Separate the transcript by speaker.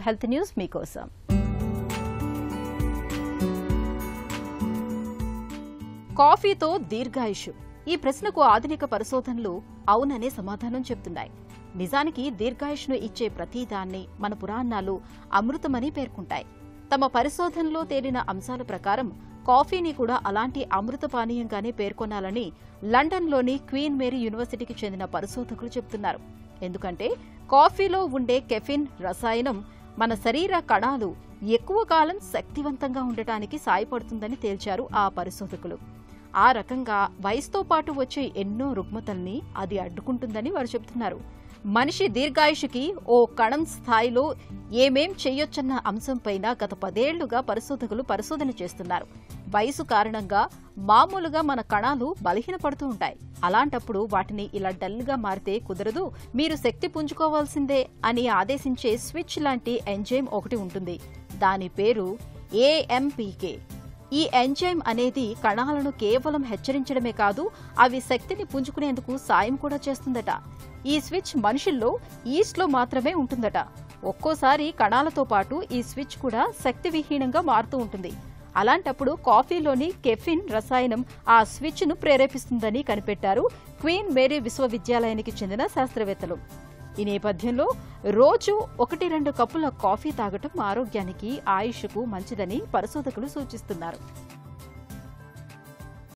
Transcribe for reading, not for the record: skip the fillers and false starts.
Speaker 1: Health news మీకోసం. కాఫీతో దీర్ఘాయుషు. ఈ ప్రశ్నకు ఆధునిక పరిశోధనలు అవుననే సమాధానం చెబుతున్నాయి. నిజానికి దీర్ఘాయుష్ను ఇచ్చే ప్రతిదాన్ని మన పురాణాలు అమృతమని పేర్కొంటాయి. తమ పరిశోధనలో తేలిన అంశాల ప్రకారం కాఫీని కూడా అలాంటి అమృత పానీయంగానే పేర్కొనాలని లండన్లోని క్వీన్ మేరీ యూనివర్సిటీకి చెందిన పరిశోధకులు చెబుతున్నారు. ఎందుకంటే కాఫీలో ఉండే కెఫిన్ రసాయనం మన శరీర కణాలు ఎక్కువ కాలం శక్తివంతంగా ఉండటానికి సాయపడుతుందని తేల్చారు ఆ పరిశోధకులు. ఆ రకంగా వయసుతో పాటు వచ్చే ఎన్నో రుగ్మతల్ని అది అడ్డుకుంటుందని వారు చెబుతున్నారు. మనిషి దీర్ఘాయుషుకి ఓ కణం స్థాయిలో ఏమేం చెయ్యొచ్చన్న అంశంపైన గత 10 ఏళ్లుగా పరిశోధకులు పరిశోధన చేస్తున్నారు. వయసు కారణంగా మామూలుగా మన కణాలు బలహీనపడుతూ ఉంటాయి. అలాంటప్పుడు వాటిని ఇలా డల్గా మారితే కుదరదు, మీరు శక్తి పుంజుకోవాల్సిందే అని ఆదేశించే స్విచ్ లాంటి ఎంజైమ్ ఒకటి ఉంటుంది. దాని పేరు AMPK. ఈ ఎంజైమ్ అనేది కణాలను కేవలం హెచ్చరించడమే కాదు, అవి శక్తిని పుంజుకునేందుకు సాయం కూడా చేస్తుందట. ఈ స్విచ్ మనుషుల్లో ఈస్ట్లో మాత్రమే ఉంటుందట. ఒక్కోసారి కణాలతో పాటు ఈ స్విచ్ కూడా శక్తివిహీనంగా మారుతూ ఉంటుంది. అలాంటప్పుడు కాఫీలోని కెఫిన్ రసాయనం ఆ స్విచ్ను ప్రేరేపిస్తుందని కనిపెట్టారు క్వీన్ మేరీ విశ్వవిద్యాలయానికి చెందిన శాస్త్రవేత్తలు. ఈ నేపథ్యంలో రోజు 1-2 కప్పుల కాఫీ తాగటం ఆరోగ్యానికి, ఆయుష్కు మంచిదని పరిశోధకులు సూచిస్తున్నారు.